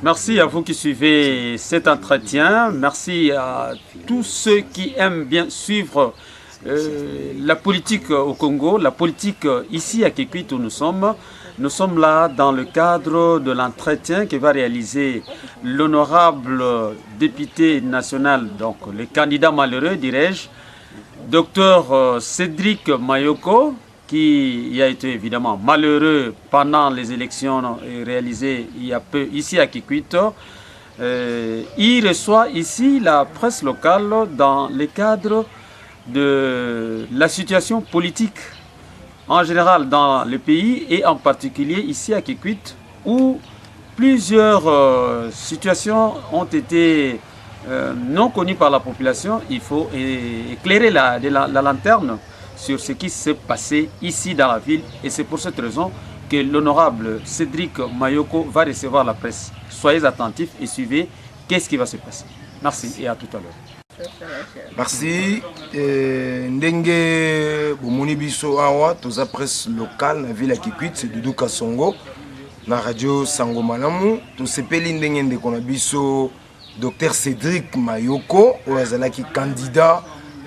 Merci à vous qui suivez cet entretien. Merci à tous ceux qui aiment bien suivre la politique au Congo, la politique ici à Kikwit où nous sommes. Nous sommes là dans le cadre de l'entretien que va réaliser l'honorable député national, donc le candidat malheureux, dirais-je, Docteur Cédric Mayoko, qui a été évidemment malheureux pendant les élections réalisées il y a peu ici à Kikwit. Il reçoit ici la presse locale dans le cadre de la situation politique en général dans le pays et en particulier ici à Kikwit où plusieurs situations ont été non connues par la population. Il faut éclairer la lanterne sur ce qui s'est passé ici dans la ville et c'est pour cette raison que l'honorable Cédric Mayoko va recevoir la presse. Soyez attentifs et suivez qu'est-ce qui va se passer. Merci et à tout à l'heure. Merci. Ndenge bomoni biso awa toza presse locale na ville ya Kikwit, c'est Doudou Kasongo na radio Sango Malamu. Tosepeli ndenge ndeko na biso Dr Cédric Mayoko oyo azalaki candidat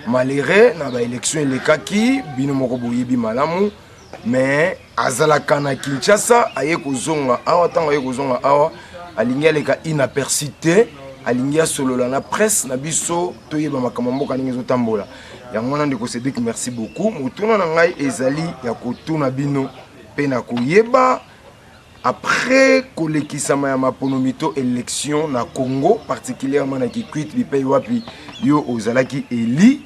malheureux na ba élection elekaki bino moko boyebi malamu, mais azalaka na Kinshasa aye kozonga awa tango aye kozonga awa alingi aleka inapercité alingi asolola na presse na biso toyeba makambo mboka ndenge ezotambola. Yango wana ndeko Cédric, merci beaucoup. Motuna na ngai ezali ya kotuna bino pe na koyeba après kolekisama ya maponomito élection na Congo, particulièrement na Kikwit bipei wapi yo ozalaki eli,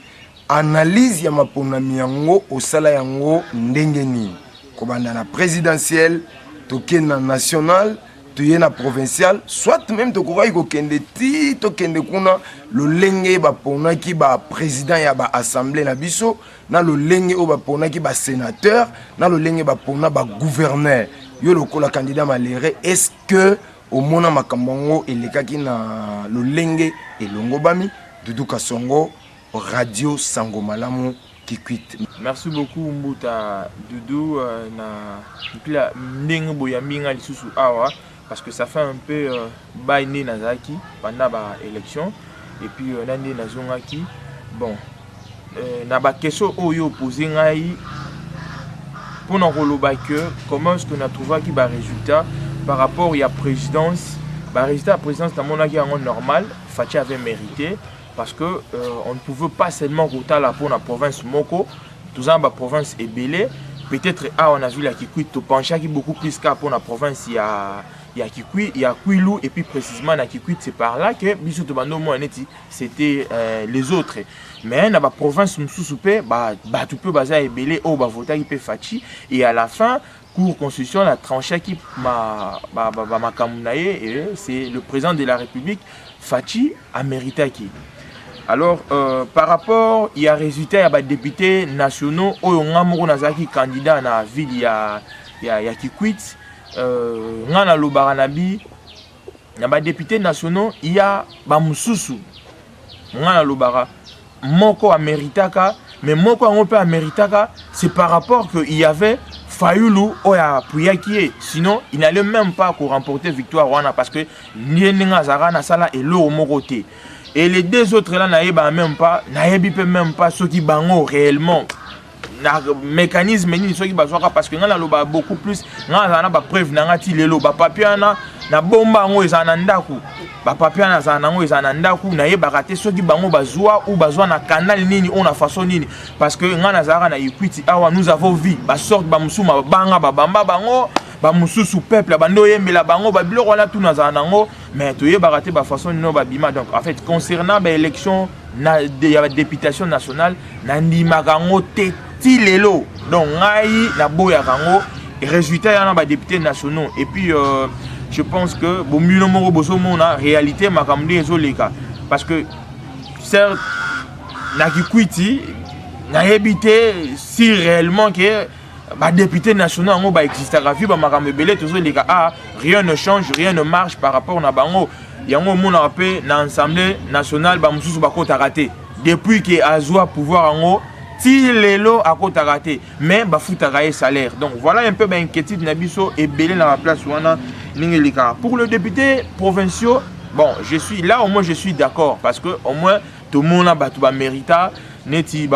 analyse ya maponami yango osala yango ndenge nini kobanda na présidentielle tokende na national toye na provincial, soit même tokokai kokende ti tokende kuna lolenge baponaki ba président ya ba assemblée na biso na lolenge o baponaki ba sénateur na lolenge bapona ba gouverneur. Yo lokola candidat malheureux, est-ce que au mona makambango elekaki na lolenge elongo bami? Doudou Kasongo, radio Sango Malamu Kikwit. Merci beaucoup Mbuta Doudou na pila ndenge boyambinga lisusu awa parce que ça fait un peu baine nazaki pendant ba élection et puis nande nazongaki bon na ba question oyo posé ngai pour nous relever que comment est-ce qu'on a trouvé qui va résultat par rapport à la présidence, résultat à la présidence dans mon avis normal, Fachi avait mérité parce que on ne pouvait pas seulement router la pour la province Moko, tout ça la province est belée, peut-être on a vu la Kikwit to pencher qui beaucoup plus qu'à pour la province il y a Kikwit, il y a Kwilu et puis précisément la Kikwit c'est par là que biso to bando mo neti c'était les autres. Mais dans la province Msoussoupé, tu peux baser à Ebélé ou voter qui peut Fachi et à la fin Cour constitution a tranché qui et c'est le président de la République Fachi a mérité qui. Alors par rapport il y a résultat il y a des députés nationaux ou ngamoro nazaki candidat dans la ville il y a Kikwit ngana lo baranabi il y a des députés nationaux il y a Mususu ngana lo bara Moko Ameritaka, mais Moko Ameritaka, c'est par rapport qu'il y avait Fayulu Oya Puyaki, sinon il n'allait même pas remporter victoire Wana parce que Nienga Zarana Sala et l'eau Moroté. Et les deux autres là n'aïba même pas ceux qui bango réellement. Mécanisme ni ceux qui basoka parce que ngana loba beaucoup plus ngana na ba preuve ngati lelo ba papier na bomba ngo ezana ndaku ba papier na zana ngo ezana ndaku na ye baraté ceux qui bango bazwa ou bazwa na canal nini on a façon nini parce que ngana zara na Equity awa nous avons vu ba sorte ba musuma banga ba bamba bango ba mususu peuple bando yembela bango ba biloko wana tout na zana ngo mais to ye baraté ba façon no ba bima. Donc en fait concernant ba élection na de députation nationale na ndimaka ngo te lelo donc ngai na boya kango résultat ya na ba députés nationaux et puis je pense que bon milo moko boso mona réalité makambo ezoleka parce que certes na Kikwiti na ebité si réellement que ba députés nationaux ngo ba existera vi ba makambo belé tozoleka rien ne change, rien ne marche par rapport na bango yango mona apé na assemblée nationale ba mususu ba kota raté depuis que azwa pouvoir ngo ti lelo akotaka te mais bafutaka ye salaire. Donc voilà un peu inquiétude na biso ebele na place wana ningi lika. Pour le député provinciaux, bon, je suis là, au moins je suis d'accord parce que au moins tout le monde a mérita neti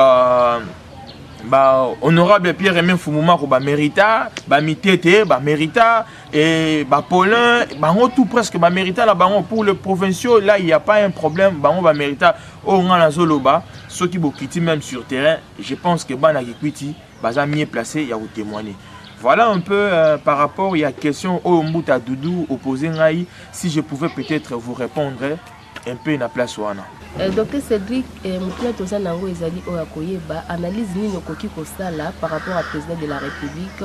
honorable Pierre-Aimé Foumouma ko mérita, mitete mérita et Paulin tout presque mérita là pour le provinciaux là il y a pas un problème mérita au ngana zoloba ceux qui bokiti même sur terrain je pense que bana kikwiti baza mieux placé il y a témoigner. Voilà un peu par rapport il y a question au Mbuta Doudou opposé ngai si je pouvais peut-être vous répondre un peu na place wana. Docteur Cédric Moukila Tozanango ezali oyakoyeba analyse nini okoki kosala par rapport à président de la République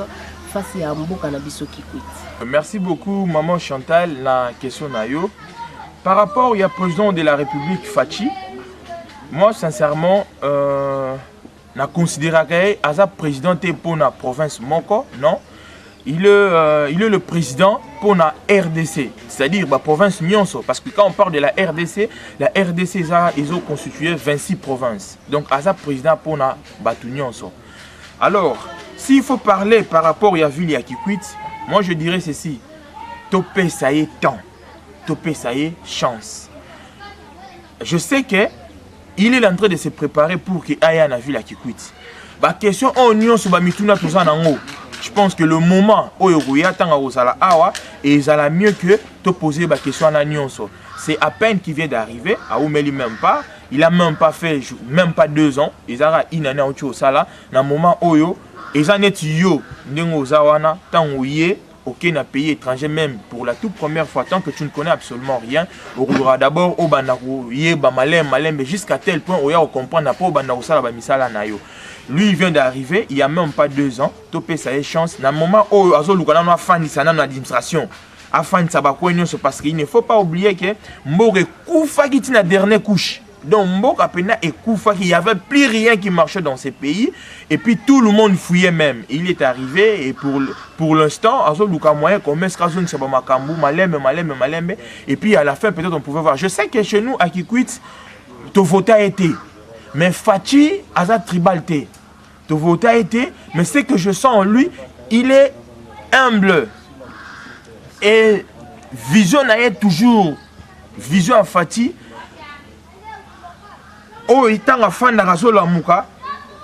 face à mboka na biso Kikwiti. Merci beaucoup maman Chantal la question na yo. Par rapport il y a président de la République Fachi. Moi sincèrement na considérer asa président pour la province Moko, non. Il est le président pour la RDC, c'est-à-dire la province Nyonso. Parce que quand on parle de la RDC ils ont constitué 26 provinces. Donc, il est président pour la Batu Nyonso. Alors, s'il faut parler par rapport à la ville de Kikwit, moi je dirais ceci. Topé ça y est temps. Topé ça y est chance. Je sais que il est en train de se préparer pour qu'il aille à la ville de Kikwit. La question en Nyonso, mituna tout ça en haut. Je pense que le moment où il y a awa et il a mieux que de poser la question à la Nyonso. C'est à peine qu'il vient d'arriver, à Oumeli même pas, il a même pas fait même pas 2 ans, il a une année au sala, dans le moment où il a net yo n'engo zawana tant où il est aucun pays étranger même pour la toute première fois tant que tu ne connais absolument rien, on aura d'abord au banakou yé ba malem mais jusqu'à tel point où il y a comprendre pas au banakou sala ba misala na yo. Lui il vient d'arriver, il y a même pas 2 ans, topé ça chance dans le moment où azolukana no afani sana na administration. Afani ça ba c'est parce qu'il ne faut pas oublier que Mbore Koufa qui na dernière couche. Donc Mboka Pena et Koufa qu'il y avait plus rien qui marchait dans ces pays et puis tout le monde fouillait même. Il est arrivé et pour l'instant azoluka moyen commerce kazon c'est ba makambu malembe et puis à la fin peut-être on pouvait voir. Je sais que chez nous à Kikwit to vote a été mais Fachi a tribalité. To vote a été mais ce que je sens en lui, il est humble. Et vision a toujours vision à Fachi. Oh, il t'a fan la muka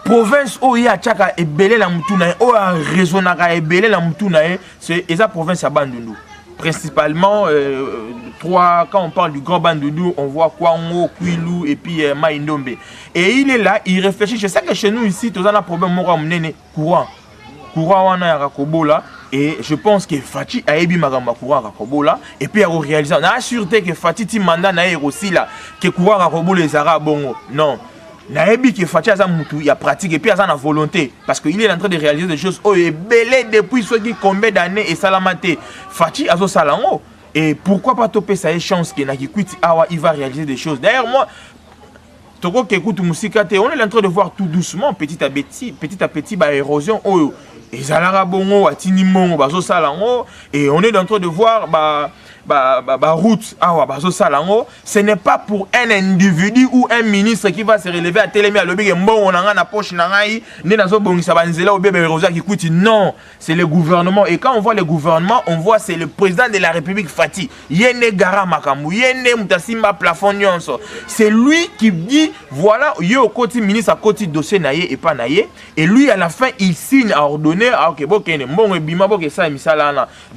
province où il y a tchaka et belé la mutuna oh a raisonnaka et belé la mutuna c'est esa province à Bandundu principalement quand on parle du grand Bandundu on voit Kwango, Kwilu et puis Maïndombe et il est là il réfléchit. Je sais que chez nous ici tous on a problème moko mnene courant wana ya Rakobola et je pense que Fati a ébi magamba courant Rakobola et puis a réalisé on a assuré que Fati ti mandat na aussi là que courant Rakobola les arabes bongo non na ébi que Fati a mutu il y a pratique et puis a na volonté parce que il est en train de réaliser des choses oh et belé depuis ce qui combien d'années et salamate Fati azo salango et pourquoi pas toper sa chance que na Kikwiti awa il va réaliser des choses. D'ailleurs moi Toko qui écoute musika te on est en train de voir tout doucement petit à petit ba érosion oh et Zalara Bongo, Atini Mongo, Bazo Salango, et on est en train de voir route, Bazo Salango. Ce n'est pas pour un individu ou un ministre qui va se relever à Télémé à l'objet, bon, on a la poche, non, c'est le gouvernement. Et quand on voit le gouvernement, on voit c'est le président de la République Fati. Yene Gara Makamu, Yene Mutasimba Plafond Nyonso. C'est lui qui dit, voilà, yo côté ministre à côté dossier naïe et pas naïe. Et lui, à la fin, il signe à ordonner.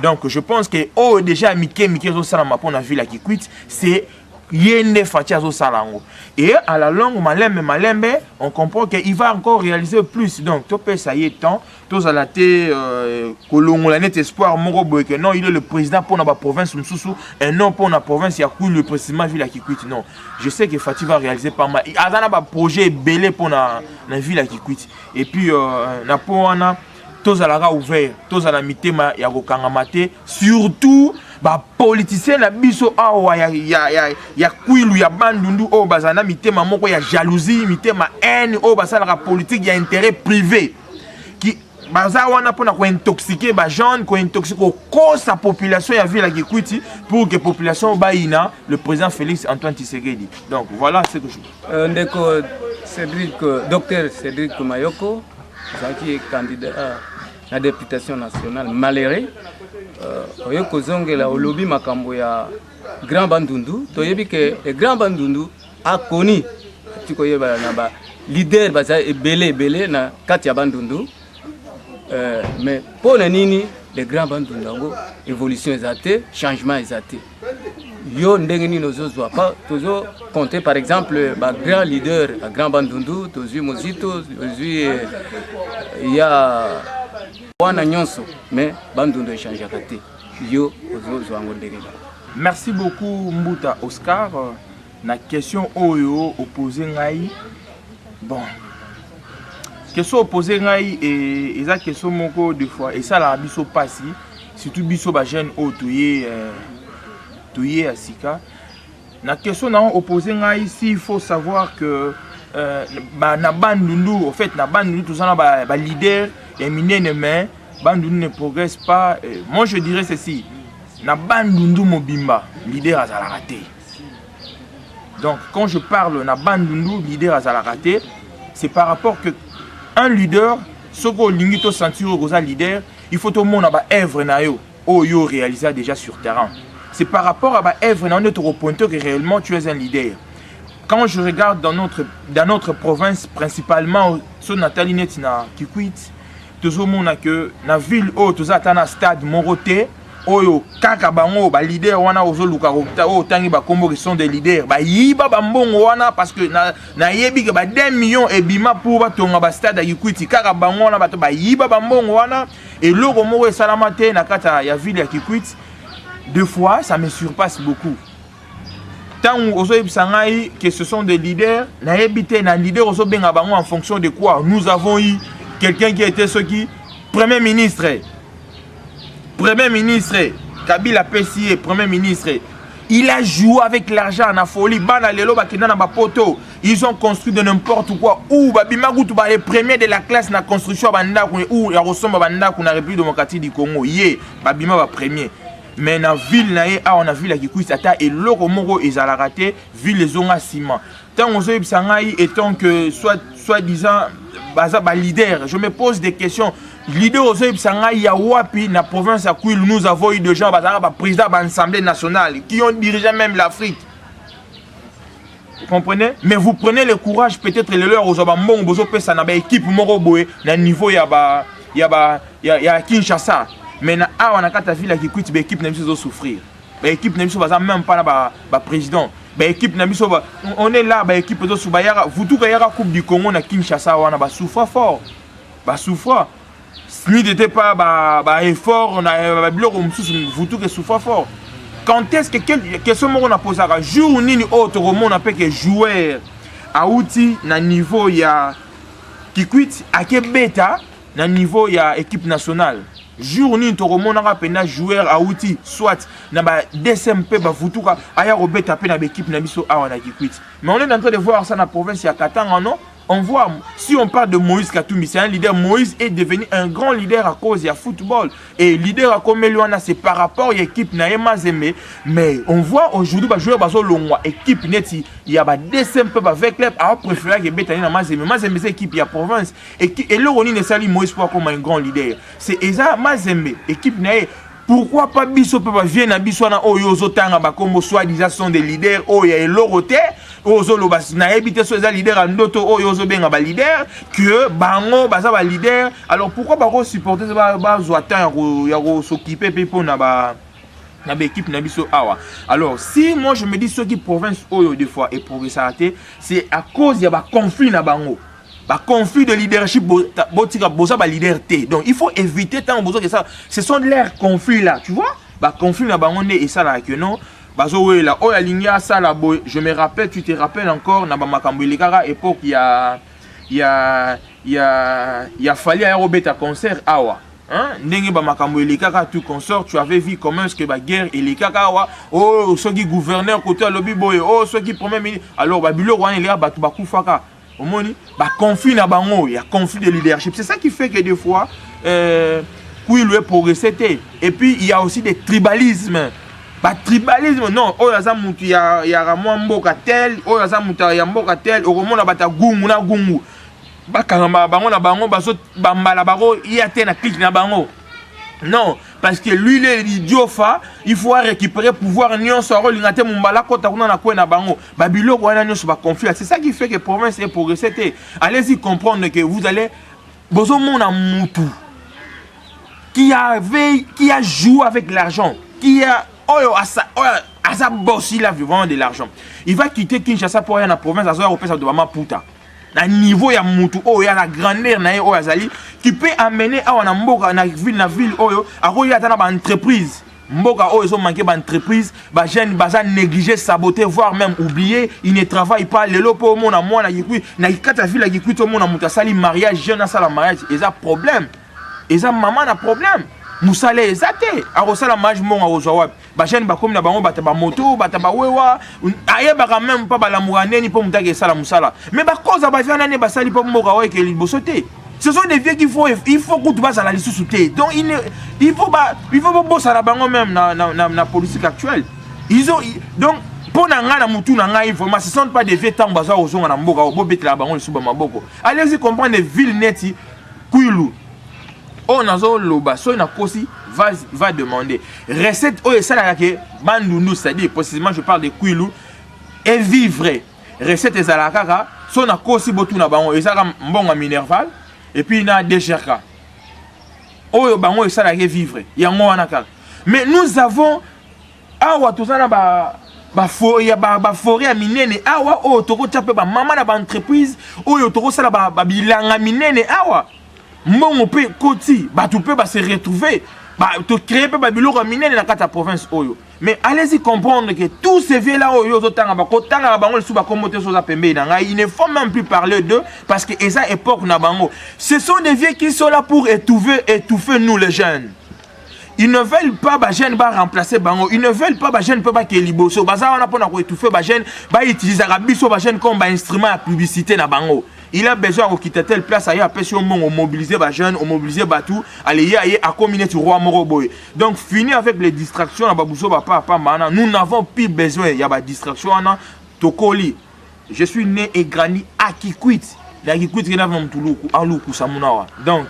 Donc je pense que oh déjà Mike Salama pour la ville à Kikwit c'est Yende Fatia Salango et à la longue malembe on comprend qu'il va encore réaliser plus. Donc topé ça y est temps tous à la té kolongo la net espoir moko boy que non il est le président pour la province Msusu et non pour la province Yakou le président ville à Kikwit. Non je sais que Fati va réaliser pas mal azana ba projet belé pour la ville à Kikwit et puis na poana tous à la ouvert tous à la mitema ya kokangamate surtout ba politicien na biso awa ya Kwilu ya Bandundu o bazana mitema moko ya jalousie mitema haine o basala la politique ya intérêt privé qui baza wana pona ko intoxiquer ba jeune ko intoxiquer ko sa population ya ville ya Kikwiti pour que population baina le président Félix Antoine Tshisekedi. Donc voilà ce que je ndeko Docteur Cédric Mayoko, qui est candidat à la députation nationale maléré. Oyoko zongela olobi makambo ya Grand Bandundu. Toyebi que le Grand Bandundu a connu tikoyeba na ba leader baza ebele na kati ya Bandundu. Mais pour le nini le Grand Bandundu évolution ezate, changement ezate. Yo ndenge ni nozozwa pas toujours compter par exemple ba grand leader à Grand Bandundu, tozui Mozito, tozui ya wana nyonso mais Bandundu échange kate. Yo ozozwa ngondenge. Merci beaucoup Mbuta Oscar. Na question oyo opposé ngai. Bon. Question opposé ngai et eza question moko deux fois et ça la biso passi surtout biso ba jeune o toyé à Sika. La question n'a opposé ici, il faut savoir que na Bandundu, en fait, na Bandundu, tout ça, na leader et mais Bandundu ne progresse pas. Moi, je dirais ceci. Na Bandundu Mobimba, leader à la raté. Donc, quand je parle na Bandundu, leader à la raté, c'est par rapport que un leader, ce qu'on limite au sentir au leader, il faut tout le monde avoir œuvre na yo, yo réalisé déjà sur terrain. C'est par rapport à œuvre dans notre pointeur que réellement tu es un leader. Quand je regarde dans notre province, principalement sur Nathalie Netina qui quitte, tout le monde a que la ville où tout ça un stade Moroté, oyo kaka bango ba leader wana ozoluka o tangi ba kombo qui sont des leaders ba yiba ba mbongo wana parce que na yebi que ba 2 millions et bima pour ba tonga ba stade à Kikwiti kaka bango wana bato ba yiba ba mbongo wana et loko moko salamate na kata ya ville ya Kikwiti. Deux fois, ça me surpasse beaucoup. Tant que ce sont des leaders, en fonction de quoi nous avons eu quelqu'un qui était ce qui Premier ministre, Kabila Pessie, Premier ministre. Il a joué avec l'argent en folie. Ils ont construit de n'importe quoi. Ou les premiers de la classe na construction ou la ressemble à la République démocratique du Congo. Babima premier. Mais dans la ville, on a vu la Kikwit et l'euro moro est à la raté, ville les zonga ciment. Tant on s'est dit, étant que soi-disant, leader, je me pose des questions. Leader aux il y a Wapi, dans la province à Kouil, nous avons eu des gens, président de l'Assemblée nationale, qui ont dirigé même l'Afrique. Vous comprenez? Mais vous prenez le courage, peut-être les leurs aux Obamons, aux Opessa, équipe Moroboé, dans le niveau, il y a Kinshasa. Mais on a qu'à ville qui quitte l'équipe n'a pas souffrir. L'équipe n'a pas même pas le président. L'équipe n'a pas on est là l'équipe de Soubayara vous tout la coupe du Congo na Kinshasa on a souffert fort. Souffert. Ce n'était pas effort on a vous tout que souffert fort. Quand est-ce que question on a posé à jour ni autre monde on appelle que joueur à outil na niveau il y a qui quitte à Kebeta na niveau il y a équipe nationale. Jour ni to remonaka pena joueur à outil soit na ba DSMP ba futuka aya robeta pe na équipe na biso awa na Kikwiti. Mais on est en train de voir ça na province ya Katanga non? On voit si on parle de Moïse Katumbi, c'est un leader. Moïse est devenu un grand leader à cause du football et leader à comme Luana c'est par rapport à l'équipe na Mazembe. Mais on voit aujourd'hui ba joueur bazo longwa équipe neti il y a ba DSMP ba avec club a préféré que betani na Mazembe. Mazembe c'est équipe ya province et le Roni ne sali Moïse pour comme un grand leader. C'est Eza Mazembe équipe na. Pourquoi pas biso pe ba vient na biso na oyo zotanga ba kombo soi-disant sont des leaders oyo ya loroté ozo lo bas na ebité so za leader en ndoto oyo zo benga ba leader que bango baza ba leader alors pourquoi ba supporter ba zoatan ya ko s'occuper pe pour na ba équipe na biso awa. Alors si moi je me dis ceux qui province oyo des fois et progressité c'est à cause ya ba conflit na bango. Conflit de leadership, leader T. Donc il faut éviter tant que ça. Ce sont leurs conflits là, tu vois? Conflit là, et ça là que non. Là, oh la ça là, je me rappelle, tu te rappelles encore, na makambo lekara époque il y a fallu aérobet à concert awa. Hein? Ndenge ba makambo lekara tout consort, tu avais vu comment est-ce que ba guerre et les kakawa, oh ceux qui gouverneur côté lobby boy, oh ceux qui premier ministre. Alors ba bilo wana il y a ba kufaka. Au moins, conflit na bango, il y a conflit de leadership. C'est ça qui fait que des fois, il est progressé. Et puis, il y a aussi des tribalismes. tribalisme non oyo aza mutu ya mwa mboka tel oyo aza mutu ya mboka tel okomona bata gungu na gungu bakanga bango na bango baso bambala bango ya te na clique na bango. Non, parce que lui il est idiot, il faut récupérer pouvoir nyonso rolingate mumbala kota kuna na kwena bango babilo wana nyonso ba conflit. C'est ça qui fait que province est progresser. Allez-y comprendre que vous allez bozo mona mutu qui a joué avec l'argent, qui a asa boss, il a vraiment de l'argent. Il va quitter Kinshasa pour aller dans la province, à ça de Mama Puta. Na niveau ya mutu oyo ya la grandeur na oyo azali qui peut amener awa na mboka na ville oyo akoya tana ba entreprise mboka oyo so manquer ba entreprise ba jeune baza négliger saboter voire même oublier il ne travaille pas lelo po mona mwana yikui na ikata ville yikui to mona muta sali mariage jeune na sala mariage eza problème eza maman na problème musale ezate arosala mariage monga ozwa ba jeune ba komi na bango bata ba moto bata ba wewa ayeba quand même pas ba la muraneni po mutake sala musala mais ba cause ba vana ne ba sali po mboka oyo ke liboso te. Ce sont des vieux qu'il faut que tu vas à la liste. Donc il faut bosser à la banque même dans la politique actuelle. Ils ont donc pour n'anga mutu n'anga information ce sont pas des vieux temps baza aux gens na mboka au bête la banque suba maboko. Allez-y comprendre les villes neti kuilu. On a zo loba so na kosi va demander recette o esala ke bandundu c'est-à-dire précisément je parle de kuilu et vivre recette ezala kaka so na kosi botu na bango ezaka mbonga minerval. Et puis il y a des cherka. Oh, bah moi ça la vivre. Il y a moi en mais nous avons awa tout ça ba forêt à minene awa oh toko tape ba maman na ba entreprise oh toko ça ba bilanga minene awa. Mon pe koti ba tu peux se retrouver ba to créer ba biloko minene na kata province oyo. Mais allez-y comprendre que tous ces vieux là oyo zotanga ba kotanga bango le suba komote soza pembe na il ne faut même plus parler d'eux parce que esa époque na bango ce sont des vieux qui sont là pour étouffer nous les jeunes. Ils ne veulent pas ba jeune ba remplacer bango, ils ne veulent pas ba jeune peut pas que liboso baza wana pona ko étouffer ba jeune ba utiliser ba biso ba jeune comme ba instrument à publicité na bango. Il a besoin de quitter telle place ailleurs après si on mobiliser les jeunes, on mobiliser tout, aller à combiner tu roi moroboy. Donc fini avec les distractions à babouso papa mana. Nous n'avons plus besoin il y a des distractions na tokoli. Je suis né et grandi à Kikwit. La Kikwit qui n'a pas mtuluku aluku samunawa. Donc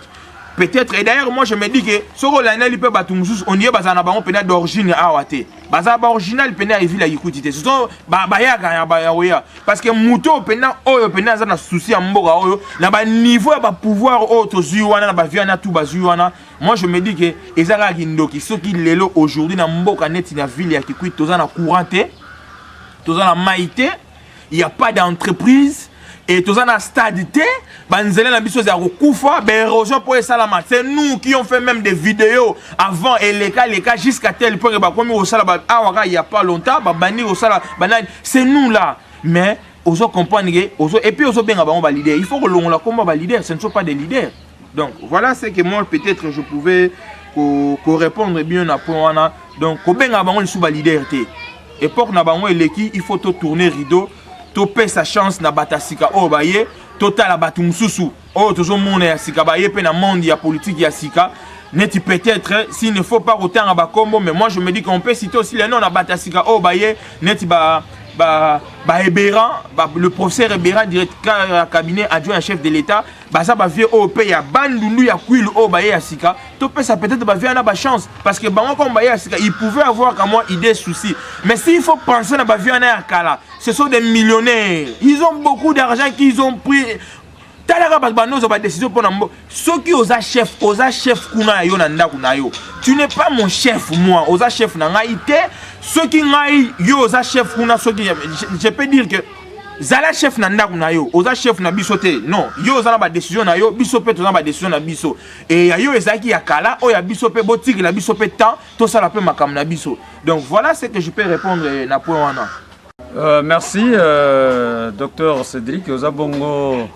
peut-être et d'ailleurs moi je me dis que soko l'année il peut battre musus on y est bazana bango pena d'origine awate. Baza ba original pena et la Kikwit. Ce sont bayaka ya parce que muto pena oyo pena za na souci ya mboka oyo na ba niveau ya ba pouvoir auto zuwana na ba viana tout bazuwana. Moi je me dis que ezaka kindoki soki lelo aujourd'hui na mboka neti na ville ya Kikwit toza na couranté toza na maïté il y a pas d'entreprise. Et tous en stade, c'est nous qui ont fait même des vidéos avant et les cas jusqu'à tel point que il n'y a pas longtemps, c'est nous là. Mais on comprend et puis on bien leader. Il faut que l'on la combat leader, ce ne sont pas des leaders. Donc voilà ce que moi peut-être je pouvais répondre bien à point. Donc on le leader. Époque il faut tourner rideau. Topé sa chance na batasika oh baye total la batum susu oh toujours monde ya sika baye pe na monde ya politique ya sika net peut-être s'il ne faut pas autant à bakombo mais moi je me dis qu'on peut citer aussi les noms na batasika oh baye net Ebéran le professeur Ebéran directeur cabinet adjoint chef de l'état ça va vieux au pays ya bandundu ya kuilu oh baye ya sika topé ça peut-être va vieux na ba chance parce que bango comme baye ya sika il pouvait avoir comme moi idée souci mais s'il faut penser na ba vieux na kala ce sont des millionnaires ils ont beaucoup d'argent qu'ils ont pris talaka banozo ba décision pour nambo ceux qui osa chef kuna yo na ndaku na yo tu n'es pas mon chef moi osa chef na ngai te ceux qui ngai yo osa chef kuna ceux qui je peux dire que zala chef na ndaku na yo osa chef na biso te non yo osa na ba décision na yo biso pe to na ba décision na biso et yo ezaki ya kala o ya biso pe botiki la biso pe temps to sala pe makam na biso donc voilà ce que je peux répondre na point wana. Merci docteur Cédric Ozabongo.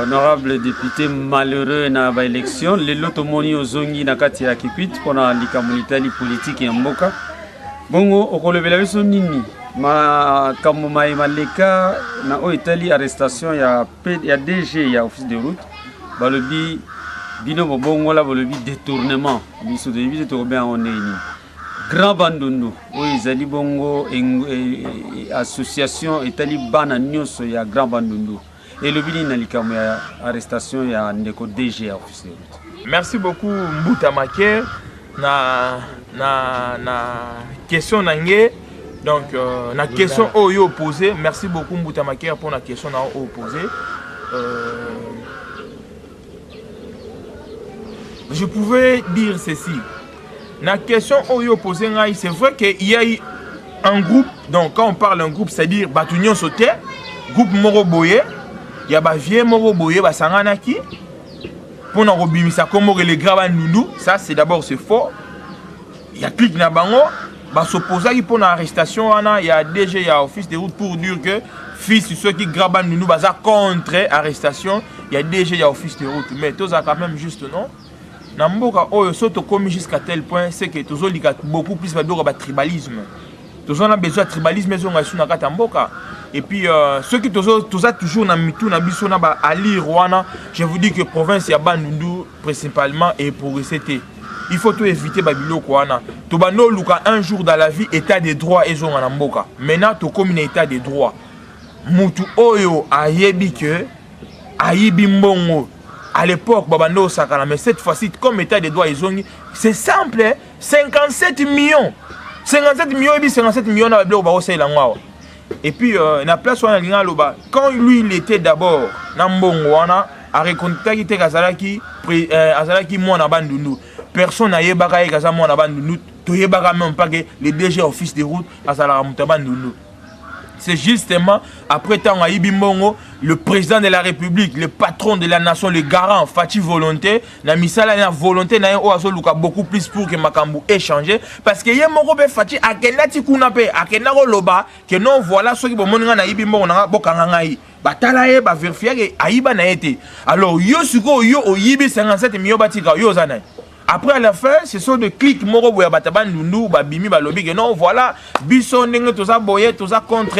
Honorable député malheureux na ba élection lelo tomoni ozongi na kati ya Kikwit pona likamunitali politique ya mboka bongo okolobela biso nini makambo maleka na o itali arrestation ya DG ya office de route balobi bino bongo la balobi détournement biso de biso to bien on est ni Grand Bandundu, oui, Zali Bongo, association etali bana nyonso ya Grand Bandundu. Et le bini nalikamu ya arrestation ya ndeko DG officier. Merci beaucoup Mbuta Maker na question nangé. Donc na question oyo posé. Merci beaucoup Mbuta Maker pour la question na opposé. Je pouvais dire ceci. La question oyo posé, c'est vrai qu'il y a eu un groupe. Donc quand on parle d'un groupe, c'est-à-dire Batunion Sauté, groupe Moroboye, il y a ba vieux Moroboye, ba Sanganaki, pour nous rebimisa comme les Grand Bandundu. Ça c'est d'abord c'est faux. Il y a clic na bango, ba s'opposer pour l'arrestation, il y a DG, il y a office de route pour dire que fils ceux qui Grand Bandundu baza contre arrestation, il y a DG, il y a office de route. Mais tous a quand même juste non. Namboka oyo soto commis jusqu'à tel point c'est que tous ont beaucoup plus de tribalisme. Tous on a besoin de tribalisme mais on a su nakata mboka. Et puis ceux qui tous a toujours na mitou na biso na ba ali Rwanda, je vous dis que province ya Bandundu principalement est progressé. Il faut tout éviter babilo kwana. To bano luka un jour dans la vie état de droit et zonga na mboka. Maintenant to comme état de droit. Mutu oyo ayebi que ayibi mbongo. À l'époque, Babando Sakana, mais cette fois-ci, comme état des droits, c'est simple, 57 millions. 57 millions, et puis 57 millions, et puis, la place où on a quand lui, il était d'abord, Nambongwana, a reconnaître qu'il était Azalaki, moi, na Bandundu. Personne n'a yébaka, Kaza, moi, na Bandundu. Tu yébaka même pas que les DG office de route, Azala Bandundu. C'est justement après tant à Ibimbongo, le président de la République, le patron de la nation, le garant, Fati Volonté, na misala na volonté na oazo luka beaucoup plus pour que Makambu échanger parce que yé moko be Fati akenati kuna pe akenako loba que non voilà ceux qui bomonga na Ibimbongo na bokanga ngai batala ye ba vérifier que aiba na été. Alors yo suko yo oyibi 57 millions batika yo zana. Après à la fin, ce sont des clics moro boya bataban nundu babimi balobi que non voilà bison ndenge tout ça boyer tout ça contre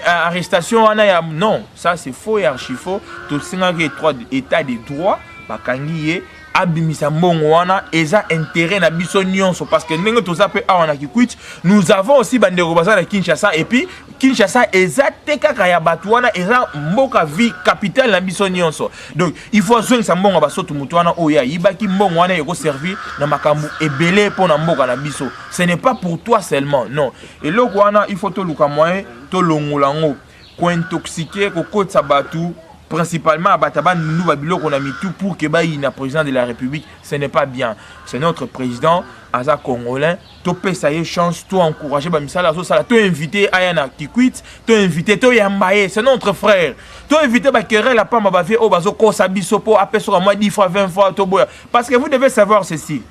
arrestation ana non ça c'est faux et archi faux tout singa que trois état de droit bakangiye abimisa mbongo wana eza intérêt na biso nyonso parce que ndenge tout ça peut awana kikwit nous avons aussi bandeko baza na Kinshasa et puis Kinshasa eza tekaka ya batu wana eza mboka vie capitale na biso nyonso donc il faut zoingisa mbongo basoto mutu wana oya yibaki mbongo wana yeko servir na makambu ebele pour na mboka na biso ce n'est pas pour toi seulement non et loko wana il faut to luka moyen to longolango ko intoxiquer ko kotsa batu principalement à Bataban, nous babilo qu'on a mis tout pour que le président de la République, ce n'est pas bien. C'est notre président, Aza Congolais, topé ça y est chance, tout encourager, tout invité Ayana Kikwit, tout invité, tout Yambaye, c'est notre frère. Tout invité Bakere la pamba bavie au bazo kosa bisopo, après sur moi 10 fois, 20 fois, tout boya. Parce que vous devez savoir ceci.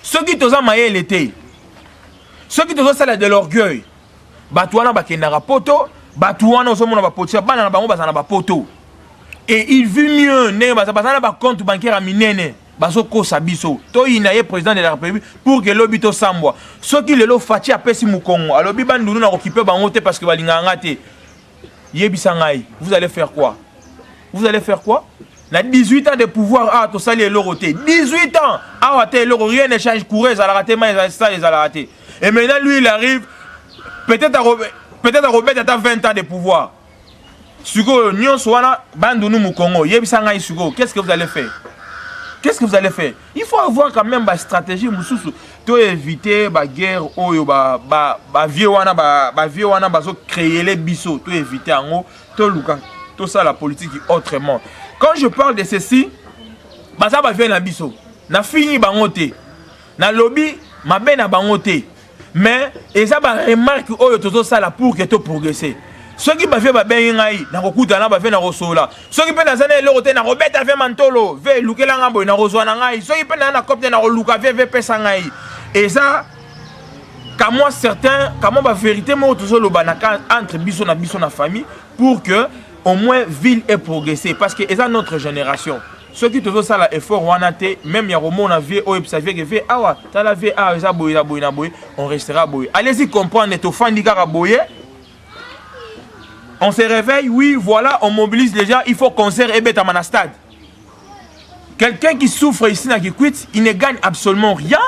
Ceux qui t'osent mailler l'été, ceux qui t'osent ça de l'orgueil, Batouana Bakenara Poto, Batouana osomona ba potia bana na bango bazana ba poto et il vit mieux ne bazana ba compte bancaire a minene bazo kosa biso to inaye président de la République pour que lobito sambwa ceux qui lelo Fati apesi mukongo alobi bandunu na occuper bango te parce que balinganga te yebisa ngai vous allez faire quoi na 18 ans de pouvoir ah to sali eloro te 18 ans ah te eloro rien ne change courir ça la raté mais ça les a raté et maintenant lui il arrive peut-être à Robert a 20 ans de pouvoir. Sugo, Nyon Soana, Bandounou Moukongo, Yebisanga Sugo, qu'est-ce que vous allez faire? Il faut avoir quand même une stratégie, Moussoussou. To éviter la guerre, vieux wana, créer les bisous, to éviter en haut, to luka, tout ça la politique autrement. Quand je parle de ceci, ça va venir la bisou. Na fini bangote, na lobby, ma ben bangote. Mais ils ont remarqué que ça là pour que tu progresses. Ceux qui ont fait des choses, ils ont fait des choses. Ceux qui ont fait des choses, ils ont fait des mantolo. Ceux qui ont fait des choses, et ça, comme moi, certains, comme la vérité, entre biso na famille, pour que au moins ville ait progressé. Parce que c'est notre génération. Ceux qui te font ça l'effort, même il y a un monde qui on restera boy. Allez-y comprendre, on se réveille, oui, voilà, on mobilise les gens, il faut concert et bête à stade. Quelqu'un qui souffre ici, il ne gagne absolument rien.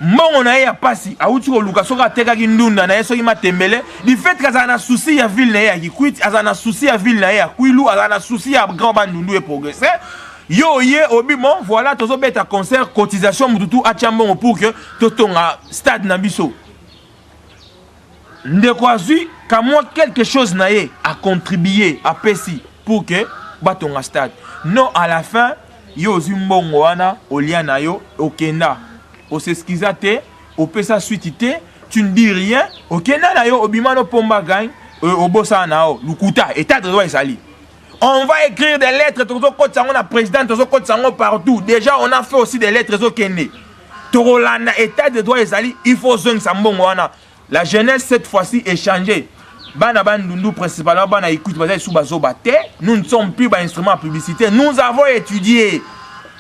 mbongo na ye ya pasi auti koluka soki atekaki ndunda na ye soki matembele du fait que azala na souci ya ville na ye ya Kikwit, azala na souci ya ville na ye ya Kwilu, azala na souci ya Grand Bandundu e progresser. Yo ye obi bon voilà tozo beta concert cotisation mututu atia mbongo pour que totonga stade na biso. Ndeko azui kamwa quelque chose na ye a contribuer a pesi pour que batonga stade. Non à la fin yo ozui mbongo wana olia na yo okenda. O s'excusa te, o pesa suite te, tu ne dis rien, okenda na yo obimano pomba gagne, obosa na o lukuta état de droit esali. On va écrire des lettres, on a président, partout. Déjà, on a fait aussi des lettres au Kenya. Torolanda, état de droit esali, il faut zone sambongwana. La jeunesse cette fois-ci est changée. Bana bandundu principalement bana écoute basé sous bazo baté. Nous ne sommes plus bas instruments de publicité. Nous avons étudié.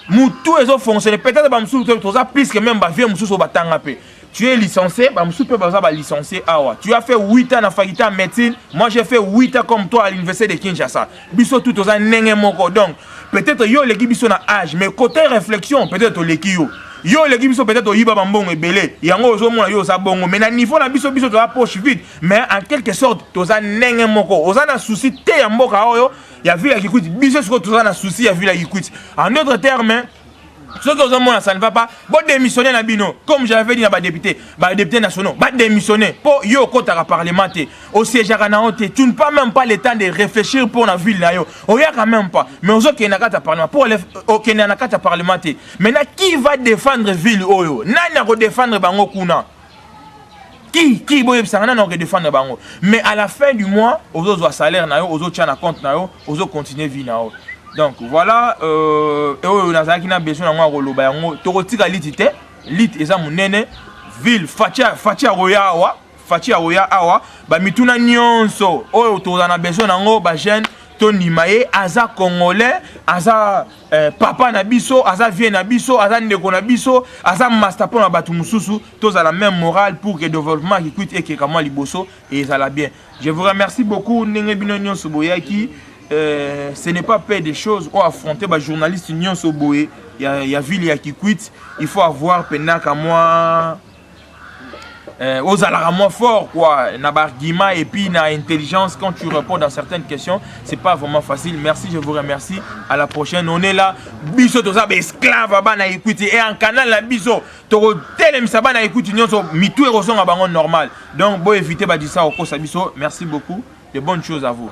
Nous tous les autres fonctionnaires. Peut-être bamsou plus que même bavie moussou so batanga pe. Tu es licencié, bamsou peut baza ba licencié awa. Tu as fait 8 ans en faculté en médecine. Moi j'ai fait 8 ans comme toi à l'université de Kinshasa. Biso tout aux nenge moko. Donc peut-être yo l'équipe biso na âge, mais côté réflexion peut-être l'équipe yo. Yo l'équipe biso peut-être oyiba bambongo ebele. Yango ozo mona yo sa bongo. Mais na niveau na biso biso to la poche vide. Mais en quelque sorte toza nenge moko. Oza na souci te ya mboka oyo. Ya vu la Kikwit. Biso siko toza na souci ya vu la Kikwit. En d'autres termes, ceux qui ont ça ne va pas. Bon démissionner na bino. Comme j'avais dit à député nationaux. Bah démissionner. Pour yo kota parlementaire. Au siège à Naote. Tu ne pas même pas le temps de réfléchir pour la ville là yo. On y a quand même pas. Mais aux autres qui n'a qu'à parlementaire. Pour les qui n'a qu'à parlementaire. Maintenant qui va défendre ville oyo? Nani va défendre bango kuna? Qui boye ça n'a pas défendre bango. Mais à la fin du mois, aux autres salaire na yo, aux autres tiens à compte na yo, aux autres continuer vie na yo. Donc voilà, on a besoin de roloba yango tokotika litite lit eza munene ville fatia roya awa ba mituna nyonso oyo tozana besoin nango ba jeune Tony Maye aza congolais aza papa na biso aza vie na biso aza ndeko na biso aza master pour na batu mususu tous à la même morale pour que le développement qui coûte et que comment liboso et ça la bien. Je vous remercie beaucoup ndenge bino nyonso boyaki. Ce n'est pas peur des choses qu'on affronter les journalistes Union Soboé, il y a ville qui quitte, il faut avoir pendant qu'à moi aux alarmes fort quoi, na argument et puis na intelligence quand tu réponds dans certaines questions, c'est pas vraiment facile. Merci, je vous remercie. À la prochaine. On est là. Biso toza esclave bana écouter et en canal la biso to telem sa bana écouter nyonso mitou eroson à bango normal. Donc bon éviter ba dire ça au cours sa biso. Merci beaucoup. De bonnes choses à vous.